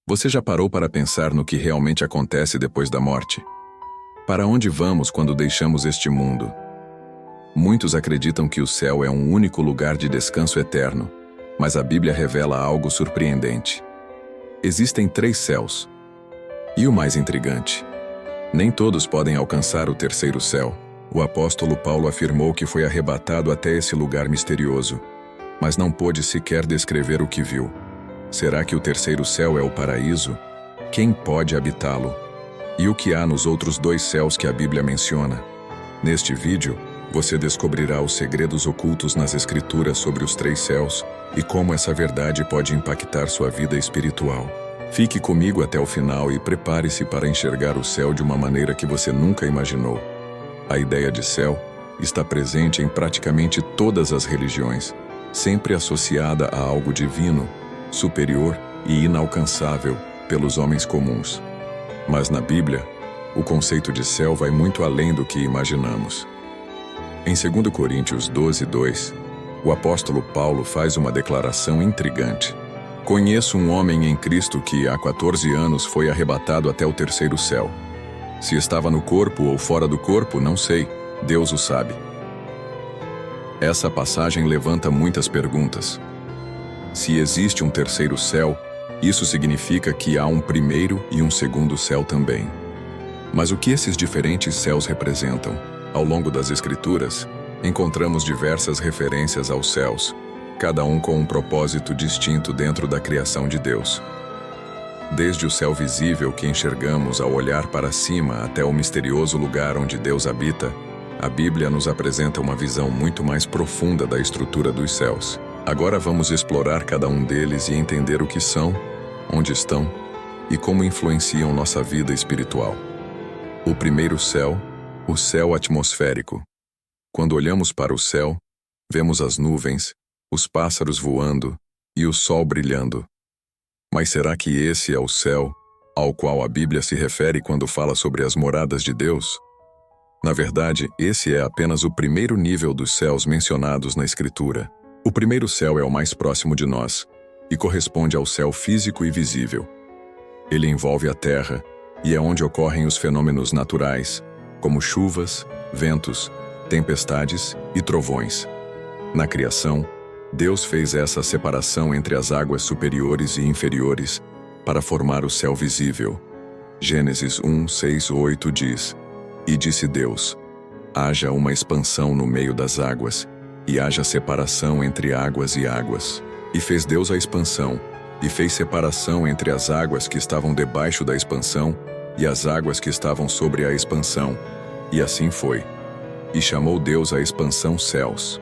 Você já parou para pensar no que realmente acontece depois da morte? Para onde vamos quando deixamos este mundo? Muitos acreditam que o céu é um único lugar de descanso eterno, mas a Bíblia revela algo surpreendente. Existem 3 céus. E o mais intrigante: nem todos podem alcançar o terceiro céu. O apóstolo Paulo afirmou que foi arrebatado até esse lugar misterioso, mas não pôde sequer descrever o que viu. Será que o terceiro céu é o paraíso? Quem pode habitá-lo? E o que há nos outros 2 céus que a Bíblia menciona? Neste vídeo, você descobrirá os segredos ocultos nas Escrituras sobre os 3 céus e como essa verdade pode impactar sua vida espiritual. Fique comigo até o final e prepare-se para enxergar o céu de uma maneira que você nunca imaginou. A ideia de céu está presente em praticamente todas as religiões, sempre associada a algo divino, superior e inalcançável pelos homens comuns. Mas na Bíblia, o conceito de céu vai muito além do que imaginamos. Em 2 Coríntios 12:2, o apóstolo Paulo faz uma declaração intrigante. Conheço um homem em Cristo que há 14 anos foi arrebatado até o terceiro céu. Se estava no corpo ou fora do corpo, não sei, Deus o sabe. Essa passagem levanta muitas perguntas. Se existe um terceiro céu, isso significa que há um primeiro e um segundo céu também. Mas o que esses diferentes céus representam? Ao longo das Escrituras, encontramos diversas referências aos céus, cada um com um propósito distinto dentro da criação de Deus. Desde o céu visível que enxergamos ao olhar para cima até o misterioso lugar onde Deus habita, a Bíblia nos apresenta uma visão muito mais profunda da estrutura dos céus. Agora vamos explorar cada um deles e entender o que são, onde estão e como influenciam nossa vida espiritual. O primeiro céu, o céu atmosférico. Quando olhamos para o céu, vemos as nuvens, os pássaros voando e o sol brilhando. Mas será que esse é o céu ao qual a Bíblia se refere quando fala sobre as moradas de Deus? Na verdade, esse é apenas o primeiro nível dos céus mencionados na Escritura. O primeiro céu é o mais próximo de nós e corresponde ao céu físico e visível. Ele envolve a terra e é onde ocorrem os fenômenos naturais, como chuvas, ventos, tempestades e trovões. Na criação, Deus fez essa separação entre as águas superiores e inferiores para formar o céu visível. Gênesis 1:6-8 diz: E disse Deus: haja uma expansão no meio das águas, e haja separação entre águas e águas. E fez Deus a expansão, e fez separação entre as águas que estavam debaixo da expansão e as águas que estavam sobre a expansão. E assim foi. E chamou Deus a expansão céus.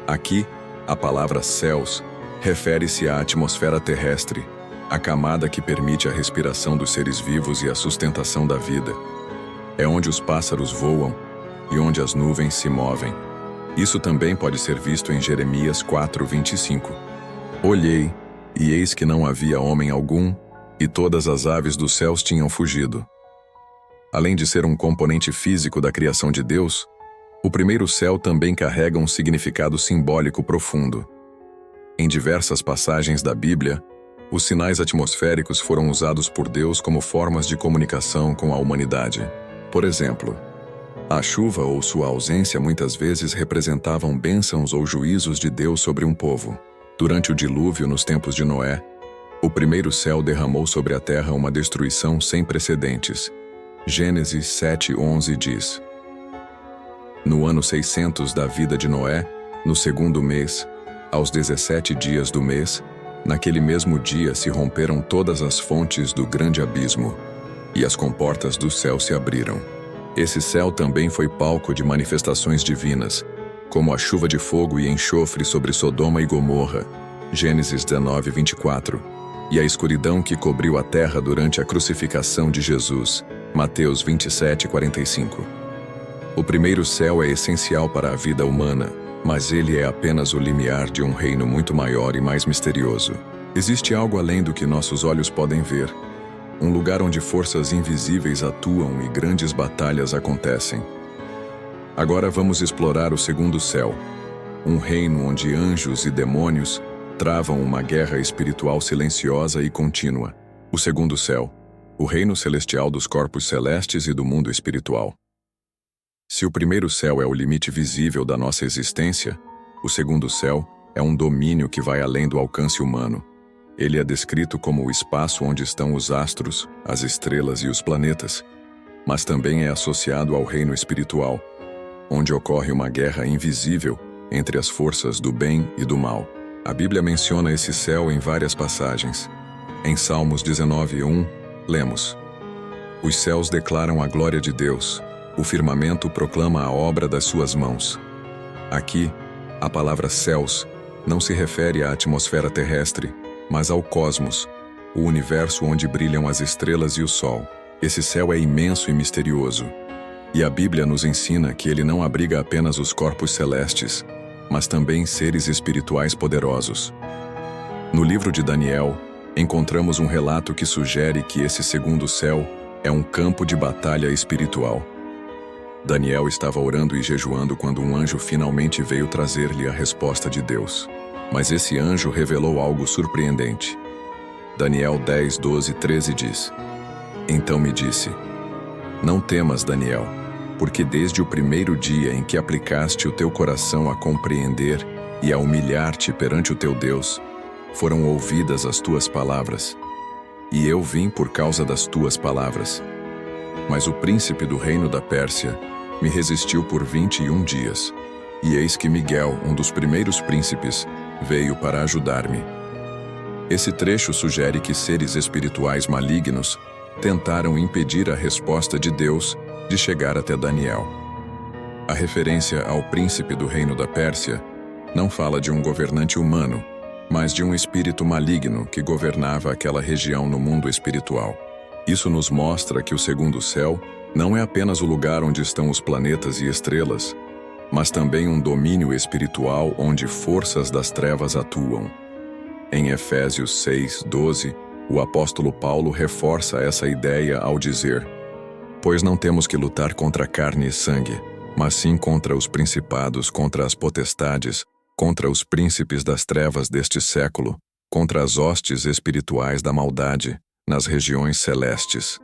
Aqui, a palavra céus refere-se à atmosfera terrestre, a camada que permite a respiração dos seres vivos e a sustentação da vida. É onde os pássaros voam e onde as nuvens se movem. Isso também pode ser visto em Jeremias 4:25. Olhei, e eis que não havia homem algum, e todas as aves dos céus tinham fugido. Além de ser um componente físico da criação de Deus, o primeiro céu também carrega um significado simbólico profundo. Em diversas passagens da Bíblia, os sinais atmosféricos foram usados por Deus como formas de comunicação com a humanidade. Por exemplo, a chuva ou sua ausência muitas vezes representavam bênçãos ou juízos de Deus sobre um povo. Durante o dilúvio nos tempos de Noé, o primeiro céu derramou sobre a terra uma destruição sem precedentes. Gênesis 7:11 diz: No ano 600 da vida de Noé, no segundo mês, aos 17 dias do mês, naquele mesmo dia se romperam todas as fontes do grande abismo, e as comportas do céu se abriram. Esse céu também foi palco de manifestações divinas, como a chuva de fogo e enxofre sobre Sodoma e Gomorra, Gênesis 19:24, e a escuridão que cobriu a terra durante a crucificação de Jesus, Mateus 27:45. O primeiro céu é essencial para a vida humana, mas ele é apenas o limiar de um reino muito maior e mais misterioso. Existe algo além do que nossos olhos podem ver, um lugar onde forças invisíveis atuam e grandes batalhas acontecem. Agora vamos explorar o segundo céu, um reino onde anjos e demônios travam uma guerra espiritual silenciosa e contínua. O segundo céu, o reino celestial dos corpos celestes e do mundo espiritual. Se o primeiro céu é o limite visível da nossa existência, o segundo céu é um domínio que vai além do alcance humano. Ele é descrito como o espaço onde estão os astros, as estrelas e os planetas, mas também é associado ao reino espiritual, onde ocorre uma guerra invisível entre as forças do bem e do mal. A Bíblia menciona esse céu em várias passagens. Em Salmos 19:1, lemos: Os céus declaram a glória de Deus, o firmamento proclama a obra das suas mãos. Aqui, a palavra céus não se refere à atmosfera terrestre, mas ao cosmos, o universo onde brilham as estrelas e o sol. Esse céu é imenso e misterioso, e a Bíblia nos ensina que ele não abriga apenas os corpos celestes, mas também seres espirituais poderosos. No livro de Daniel, encontramos um relato que sugere que esse segundo céu é um campo de batalha espiritual. Daniel estava orando e jejuando quando um anjo finalmente veio trazer-lhe a resposta de Deus. Mas esse anjo revelou algo surpreendente. Daniel 10, 12, 13 diz: Então me disse: Não temas, Daniel, porque desde o primeiro dia em que aplicaste o teu coração a compreender e a humilhar-te perante o teu Deus, foram ouvidas as tuas palavras, e eu vim por causa das tuas palavras. Mas o príncipe do reino da Pérsia me resistiu por 21 dias, e eis que Miguel, um dos primeiros príncipes, veio para ajudar-me. Esse trecho sugere que seres espirituais malignos tentaram impedir a resposta de Deus de chegar até Daniel. A referência ao príncipe do reino da Pérsia não fala de um governante humano, mas de um espírito maligno que governava aquela região no mundo espiritual. Isso nos mostra que o segundo céu não é apenas o lugar onde estão os planetas e estrelas, mas também um domínio espiritual onde forças das trevas atuam. Em Efésios 6, 12, o apóstolo Paulo reforça essa ideia ao dizer: Pois não temos que lutar contra carne e sangue, mas sim contra os principados, contra as potestades, contra os príncipes das trevas deste século, contra as hostes espirituais da maldade nas regiões celestes.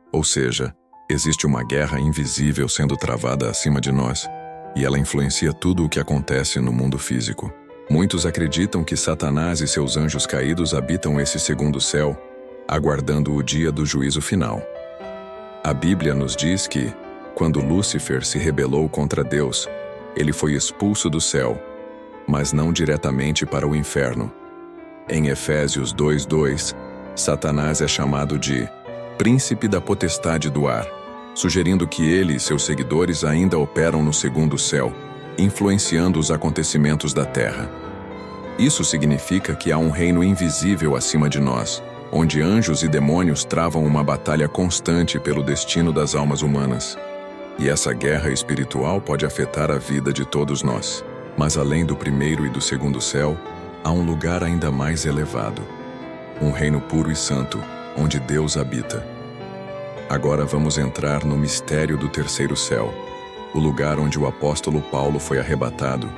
Ou seja, existe uma guerra invisível sendo travada acima de nós, e ela influencia tudo o que acontece no mundo físico. Muitos acreditam que Satanás e seus anjos caídos habitam esse segundo céu, aguardando o dia do juízo final. A Bíblia nos diz que, quando Lúcifer se rebelou contra Deus, ele foi expulso do céu, mas não diretamente para o inferno. Em Efésios 2:2, Satanás é chamado de príncipe da potestade do ar, sugerindo que ele e seus seguidores ainda operam no segundo céu, influenciando os acontecimentos da terra. Isso significa que há um reino invisível acima de nós, onde anjos e demônios travam uma batalha constante pelo destino das almas humanas. E essa guerra espiritual pode afetar a vida de todos nós. Mas além do primeiro e do segundo céu, há um lugar ainda mais elevado. Um reino puro e santo, onde Deus habita. Agora vamos entrar no mistério do terceiro céu, o lugar onde o apóstolo Paulo foi arrebatado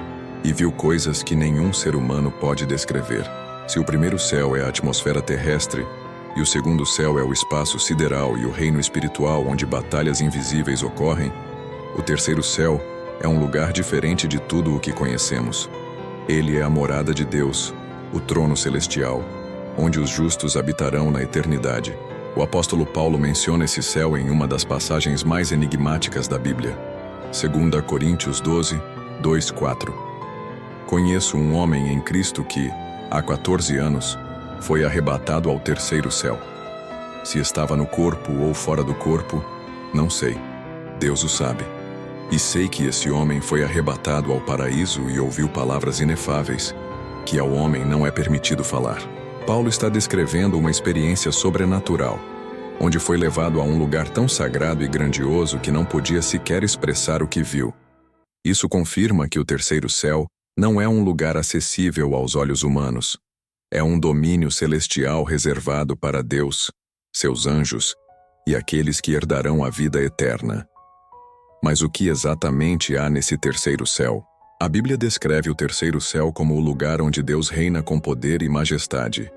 e viu coisas que nenhum ser humano pode descrever. Se o primeiro céu é a atmosfera terrestre, e o segundo céu é o espaço sideral e o reino espiritual onde batalhas invisíveis ocorrem, o terceiro céu é um lugar diferente de tudo o que conhecemos. Ele é a morada de Deus, o trono celestial, onde os justos habitarão na eternidade. O apóstolo Paulo menciona esse céu em uma das passagens mais enigmáticas da Bíblia. 2 Coríntios 12, 2, 4. Conheço um homem em Cristo que, há 14 anos, foi arrebatado ao terceiro céu. Se estava no corpo ou fora do corpo, não sei. Deus o sabe. E sei que esse homem foi arrebatado ao paraíso e ouviu palavras inefáveis, que ao homem não é permitido falar. Paulo está descrevendo uma experiência sobrenatural, onde foi levado a um lugar tão sagrado e grandioso que não podia sequer expressar o que viu. Isso confirma que o terceiro céu não é um lugar acessível aos olhos humanos. É um domínio celestial reservado para Deus, seus anjos e aqueles que herdarão a vida eterna. Mas o que exatamente há nesse terceiro céu? A Bíblia descreve o terceiro céu como o lugar onde Deus reina com poder e majestade.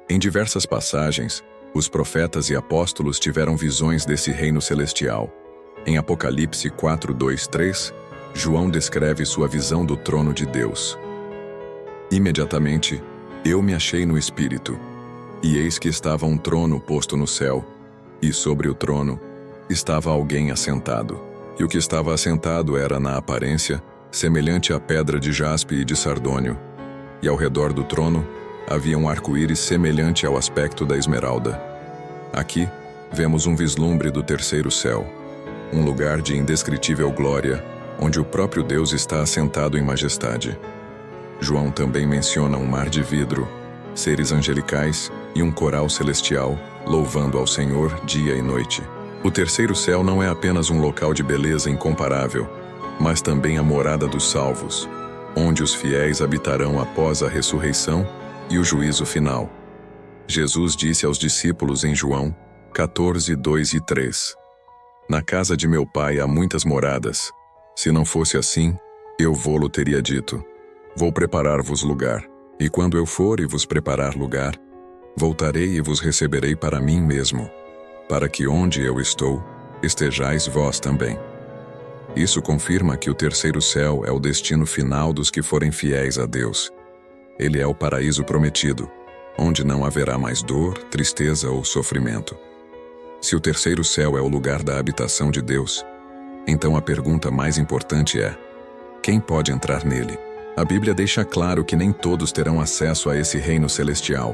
Em diversas passagens, Os profetas e apóstolos tiveram visões desse reino celestial. Em Apocalipse 4, 2, 3, João descreve sua visão do trono de Deus. Imediatamente, eu me achei no Espírito, e eis que estava um trono posto no céu, e sobre o trono estava alguém assentado. E o que estava assentado era, na aparência, semelhante à pedra de jaspe e de sardônio, e ao redor do trono havia um arco-íris semelhante ao aspecto da esmeralda. Aqui, vemos um vislumbre do terceiro céu, um lugar de indescritível glória, onde o próprio Deus está assentado em majestade. João também menciona um mar de vidro, seres angelicais e um coral celestial, louvando ao Senhor dia e noite. O terceiro céu não é apenas um local de beleza incomparável, mas também a morada dos salvos, onde os fiéis habitarão após a ressurreição e o juízo final. Jesus disse aos discípulos em João 14, 2 e 3: Na casa de meu pai há muitas moradas. Se não fosse assim, eu vô-lo teria dito: Vou preparar-vos lugar, e quando eu for e vos preparar lugar, voltarei e vos receberei para mim mesmo, para que onde eu estou, estejais vós também. Isso confirma que o terceiro céu é o destino final dos que forem fiéis a Deus. Ele é o paraíso prometido, onde não haverá mais dor, tristeza ou sofrimento. Se o terceiro céu é o lugar da habitação de Deus, então a pergunta mais importante é: quem pode entrar nele? A Bíblia deixa claro que nem todos terão acesso a esse reino celestial.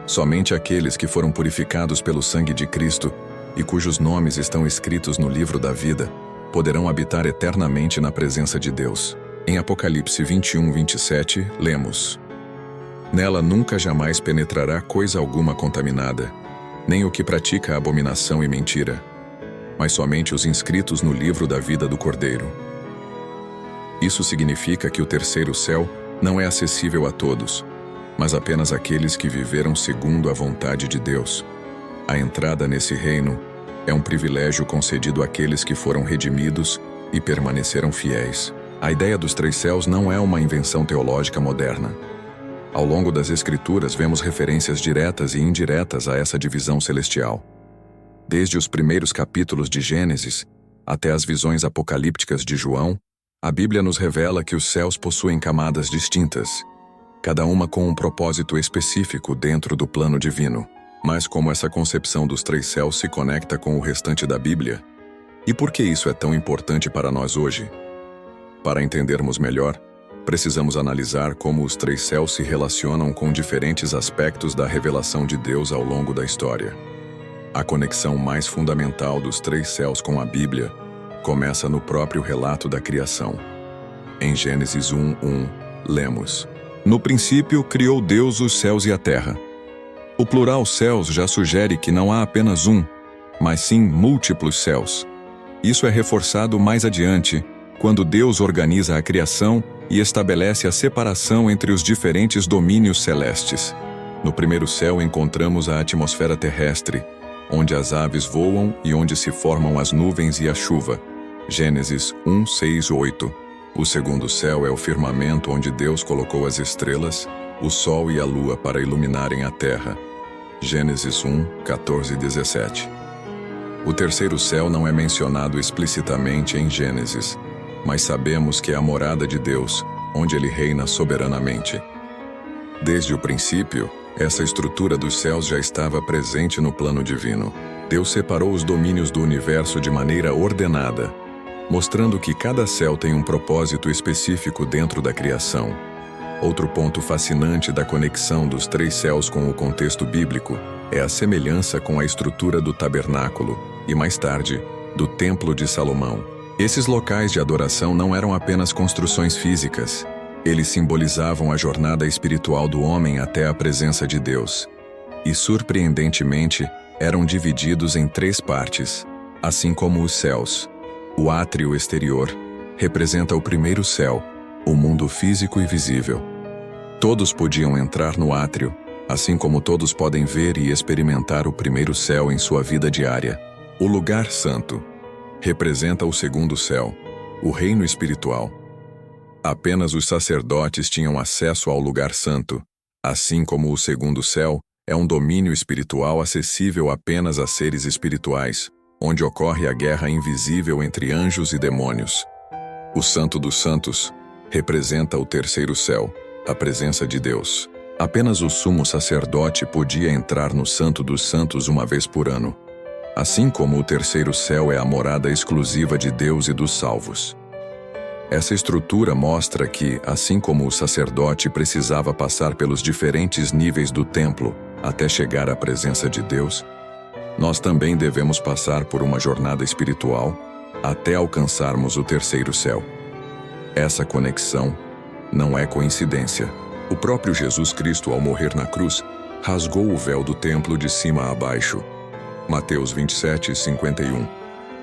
Somente aqueles que foram purificados pelo sangue de Cristo e cujos nomes estão escritos no livro da vida poderão habitar eternamente na presença de Deus. Em Apocalipse 21, 27, lemos: Nela nunca jamais penetrará coisa alguma contaminada, nem o que pratica abominação e mentira, mas somente os inscritos no livro da vida do Cordeiro. Isso significa que o terceiro céu não é acessível a todos, mas apenas àqueles que viveram segundo a vontade de Deus. A entrada nesse reino é um privilégio concedido àqueles que foram redimidos e permaneceram fiéis. A ideia dos três céus não é uma invenção teológica moderna. Ao longo das Escrituras vemos referências diretas e indiretas a essa divisão celestial. Desde os primeiros capítulos de Gênesis até as visões apocalípticas de João, a Bíblia nos revela que os céus possuem camadas distintas, cada uma com um propósito específico dentro do plano divino. Mas como essa concepção dos três céus se conecta com o restante da Bíblia? E por que isso é tão importante para nós hoje? Para entendermos melhor, precisamos analisar como os três céus se relacionam com diferentes aspectos da revelação de Deus ao longo da história. A conexão mais fundamental dos três céus com a Bíblia começa no próprio relato da criação. Em Gênesis 1:1, lemos: No princípio criou Deus os céus e a terra. O plural céus já sugere que não há apenas um, mas sim múltiplos céus. Isso é reforçado mais adiante, quando Deus organiza a criação e estabelece a separação entre os diferentes domínios celestes. No primeiro céu encontramos a atmosfera terrestre, onde as aves voam e onde se formam as nuvens e a chuva. Gênesis 1, 6, 8. O segundo céu é o firmamento onde Deus colocou as estrelas, o sol e a lua para iluminarem a terra. Gênesis 1, 14 e 17. O terceiro céu não é mencionado explicitamente em Gênesis, mas sabemos que é a morada de Deus, onde ele reina soberanamente. Desde o princípio, essa estrutura dos céus já estava presente no plano divino. Deus separou os domínios do universo de maneira ordenada, mostrando que cada céu tem um propósito específico dentro da criação. Outro ponto fascinante da conexão dos três céus com o contexto bíblico é a semelhança com a estrutura do tabernáculo e, mais tarde, do Templo de Salomão. Esses locais de adoração não eram apenas construções físicas. Eles simbolizavam a jornada espiritual do homem até a presença de Deus. E, surpreendentemente, eram divididos em três partes, assim como os céus. O átrio exterior representa o primeiro céu, o mundo físico e visível. Todos podiam entrar no átrio, assim como todos podem ver e experimentar o primeiro céu em sua vida diária. O lugar santo representa o segundo céu, o reino espiritual. Apenas os sacerdotes tinham acesso ao lugar santo, assim como o segundo céu É um domínio espiritual acessível apenas a seres espirituais, onde ocorre a guerra invisível entre anjos e demônios. O Santo dos Santos representa o terceiro céu, a presença de Deus. Apenas o sumo sacerdote podia entrar no Santo dos Santos uma vez por ano, assim como o terceiro céu é a morada exclusiva de Deus e dos salvos. Essa estrutura mostra que, assim como o sacerdote precisava passar pelos diferentes níveis do templo até chegar à presença de Deus, nós também devemos passar por uma jornada espiritual até alcançarmos o terceiro céu. Essa conexão não é coincidência. O próprio Jesus Cristo, ao morrer na cruz, rasgou o véu do templo de cima a baixo. Mateus 27:51,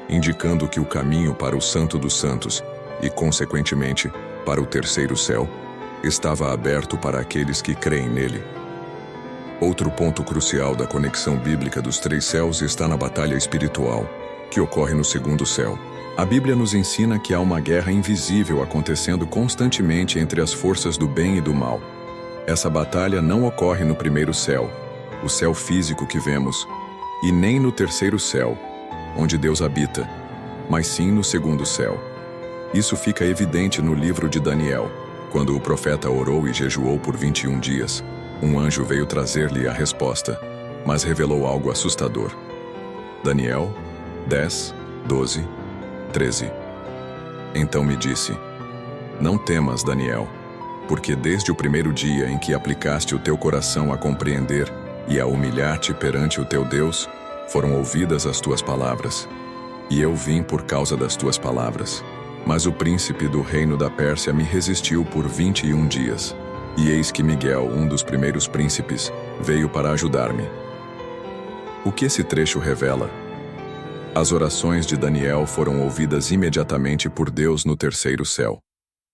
indicando que o caminho para o Santo dos Santos e, consequentemente, para o terceiro céu, estava aberto para aqueles que creem nele. Outro ponto crucial da conexão bíblica dos três céus está na batalha espiritual, que ocorre no segundo céu. A Bíblia nos ensina que há uma guerra invisível acontecendo constantemente entre as forças do bem e do mal. Essa batalha não ocorre no primeiro céu, o céu físico que vemos, e nem no terceiro céu, onde Deus habita, mas sim no segundo céu. Isso fica evidente no livro de Daniel, quando o profeta orou e jejuou por 21 dias. Um anjo veio trazer-lhe a resposta, mas revelou algo assustador. Daniel 10, 12, 13. Então me disse: Não temas, Daniel, porque desde o primeiro dia em que aplicaste o teu coração a compreender e a humilhar-te perante o teu Deus, foram ouvidas as tuas palavras. E eu vim por causa das tuas palavras. Mas o príncipe do reino da Pérsia me resistiu por 21 dias. E eis que Miguel, um dos primeiros príncipes, veio para ajudar-me. O que esse trecho revela? As orações de Daniel foram ouvidas imediatamente por Deus no terceiro céu.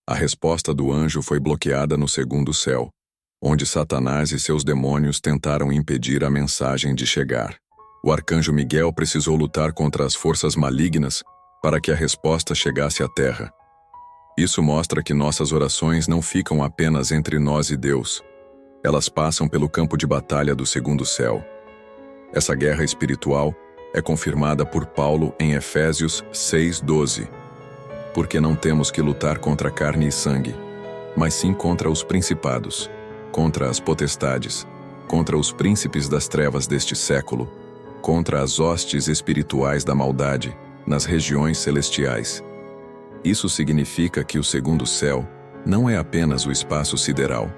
A resposta do anjo foi bloqueada no segundo céu, onde Satanás e seus demônios tentaram impedir a mensagem de chegar. O arcanjo Miguel precisou lutar contra as forças malignas para que a resposta chegasse à terra. Isso mostra que nossas orações não ficam apenas entre nós e Deus. Elas passam pelo campo de batalha do segundo céu. Essa guerra espiritual é confirmada por Paulo em Efésios 6:12. Porque não temos que lutar contra carne e sangue, mas sim contra os principados, contra as potestades, contra os príncipes das trevas deste século, contra as hostes espirituais da maldade nas regiões celestiais. Isso significa que o segundo céu não é apenas o espaço sideral,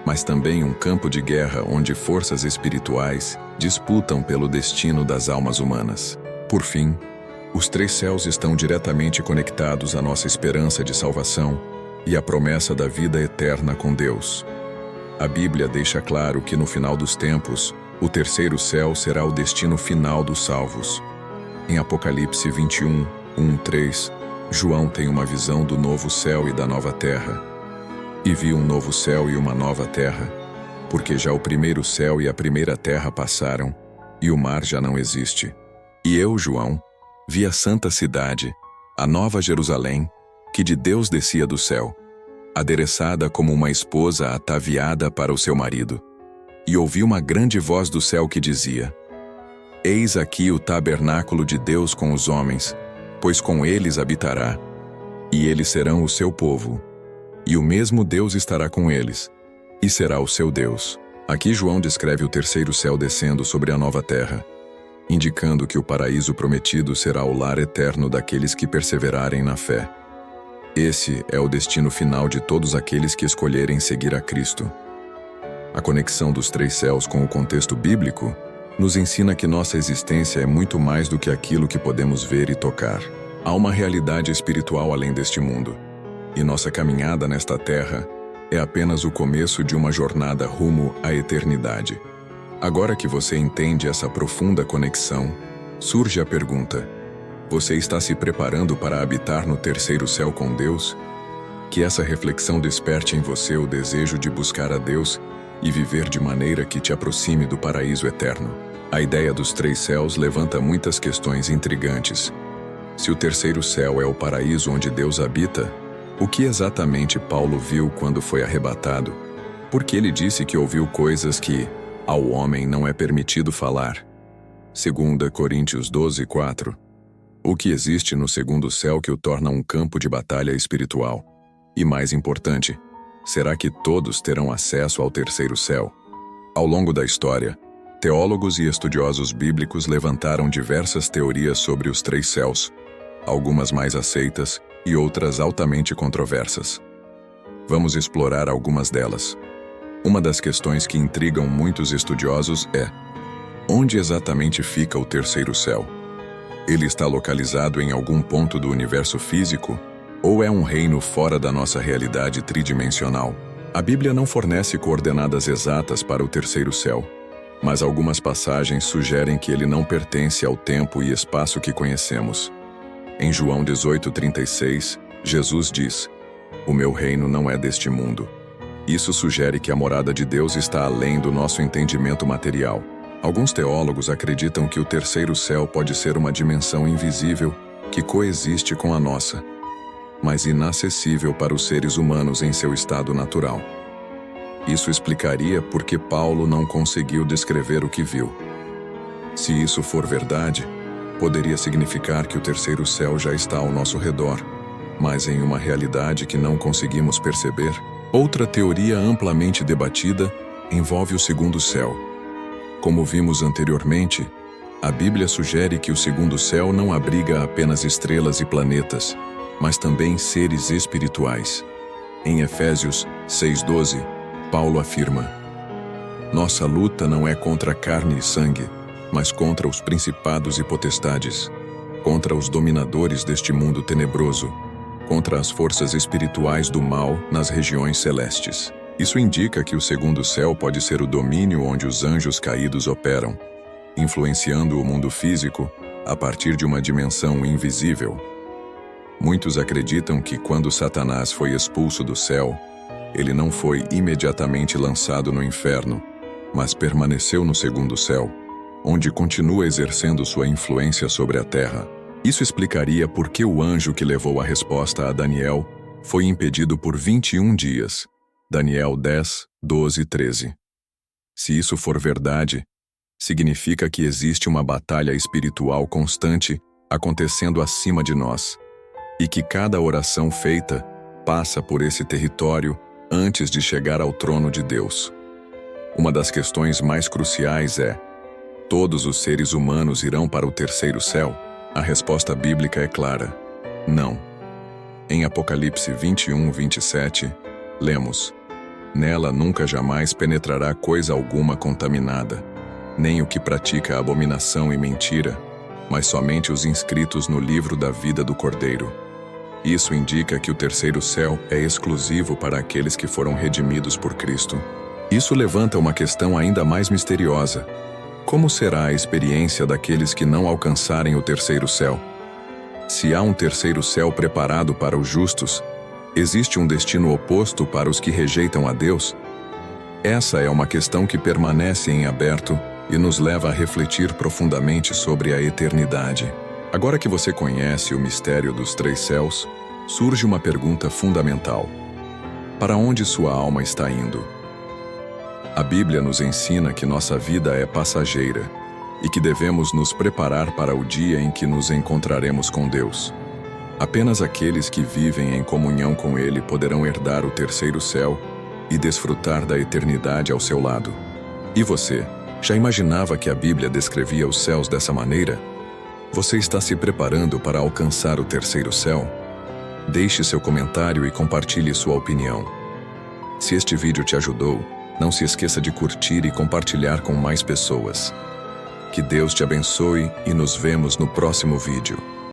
mas também um campo de guerra onde forças espirituais disputam pelo destino das almas humanas. Por fim, os três céus estão diretamente conectados à nossa esperança de salvação e à promessa da vida eterna com Deus. A Bíblia deixa claro que no final dos tempos, o terceiro céu será o destino final dos salvos. Em Apocalipse 21, 1-3, João tem uma visão do novo céu e da nova terra. E vi um novo céu e uma nova terra, porque já o primeiro céu e a primeira terra passaram, e o mar já não existe. E eu, João, vi a santa cidade, a nova Jerusalém, que de Deus descia do céu, adereçada como uma esposa ataviada para o seu marido. E ouvi uma grande voz do céu que dizia: Eis aqui o tabernáculo de Deus com os homens, pois com eles habitará, e eles serão o seu povo, e o mesmo Deus estará com eles, e será o seu Deus. Aqui João descreve o terceiro céu descendo sobre a nova terra, indicando que o paraíso prometido será o lar eterno daqueles que perseverarem na fé. Esse é o destino final de todos aqueles que escolherem seguir a Cristo. A conexão dos três céus com o contexto bíblico nos ensina que nossa existência é muito mais do que aquilo que podemos ver e tocar. Há uma realidade espiritual além deste mundo, e nossa caminhada nesta terra é apenas o começo de uma jornada rumo à eternidade. Agora que você entende essa profunda conexão, surge a pergunta: você está se preparando para habitar no terceiro céu com Deus? Que essa reflexão desperte em você o desejo de buscar a Deus e viver de maneira que te aproxime do paraíso eterno. A ideia dos três céus levanta muitas questões intrigantes. Se o terceiro céu é o paraíso onde Deus habita, o que exatamente Paulo viu quando foi arrebatado? Porque ele disse que ouviu coisas que, Ao homem não é permitido falar. 2 Coríntios 12:4. O que existe no segundo céu que o torna um campo de batalha espiritual? E mais importante, será que todos terão acesso ao terceiro céu? Ao longo da história, teólogos e estudiosos bíblicos levantaram diversas teorias sobre os três céus, algumas mais aceitas e outras altamente controversas. Vamos explorar algumas delas. Uma das questões que intrigam muitos estudiosos é: onde exatamente fica o terceiro céu? Ele está localizado em algum ponto do universo físico? Ou é um reino fora da nossa realidade tridimensional? A Bíblia não fornece coordenadas exatas para o terceiro céu, mas algumas passagens sugerem que ele não pertence ao tempo e espaço que conhecemos. Em João 18:36, Jesus diz: "O meu reino não é deste mundo." Isso sugere que a morada de Deus está além do nosso entendimento material. Alguns teólogos acreditam que o terceiro céu pode ser uma dimensão invisível que coexiste com a nossa, mas inacessível para os seres humanos em seu estado natural. Isso explicaria por que Paulo não conseguiu descrever o que viu. Se isso for verdade, poderia significar que o terceiro céu já está ao nosso redor, mas em uma realidade que não conseguimos perceber. Outra teoria amplamente debatida envolve o segundo céu. Como vimos anteriormente, a Bíblia sugere que o segundo céu não abriga apenas estrelas e planetas, mas também seres espirituais. Em Efésios 6:12, Paulo afirma: "Nossa luta não é contra carne e sangue, mas contra os principados e potestades, contra os dominadores deste mundo tenebroso, contra as forças espirituais do mal nas regiões celestes." Isso indica que o segundo céu pode ser o domínio onde os anjos caídos operam, influenciando o mundo físico a partir de uma dimensão invisível. Muitos acreditam que quando Satanás foi expulso do céu, ele não foi imediatamente lançado no inferno, mas permaneceu no segundo céu, onde continua exercendo sua influência sobre a terra. Isso explicaria por que o anjo que levou a resposta a Daniel foi impedido por 21 dias. Daniel 10:12-13. Se isso for verdade, significa que existe uma batalha espiritual constante acontecendo acima de nós, e que cada oração feita passa por esse território antes de chegar ao trono de Deus. Uma das questões mais cruciais é: todos os seres humanos irão para o terceiro céu? A resposta bíblica é clara: não. Em Apocalipse 21:27, lemos: "Nela nunca jamais penetrará coisa alguma contaminada, nem o que pratica abominação e mentira, mas somente os inscritos no livro da vida do Cordeiro." Isso indica que o terceiro céu é exclusivo para aqueles que foram redimidos por Cristo. Isso levanta uma questão ainda mais misteriosa: como será a experiência daqueles que não alcançarem o terceiro céu? Se há um terceiro céu preparado para os justos, existe um destino oposto para os que rejeitam a Deus? Essa é uma questão que permanece em aberto e nos leva a refletir profundamente sobre a eternidade. Agora que você conhece o mistério dos três céus, surge uma pergunta fundamental: para onde sua alma está indo? A Bíblia nos ensina que nossa vida é passageira e que devemos nos preparar para o dia em que nos encontraremos com Deus. Apenas aqueles que vivem em comunhão com Ele poderão herdar o terceiro céu e desfrutar da eternidade ao seu lado. E você, já imaginava que a Bíblia descrevia os céus dessa maneira? Você está se preparando para alcançar o terceiro céu? Deixe seu comentário e compartilhe sua opinião. Se este vídeo te ajudou, não se esqueça de curtir e compartilhar com mais pessoas. Que Deus te abençoe e nos vemos no próximo vídeo.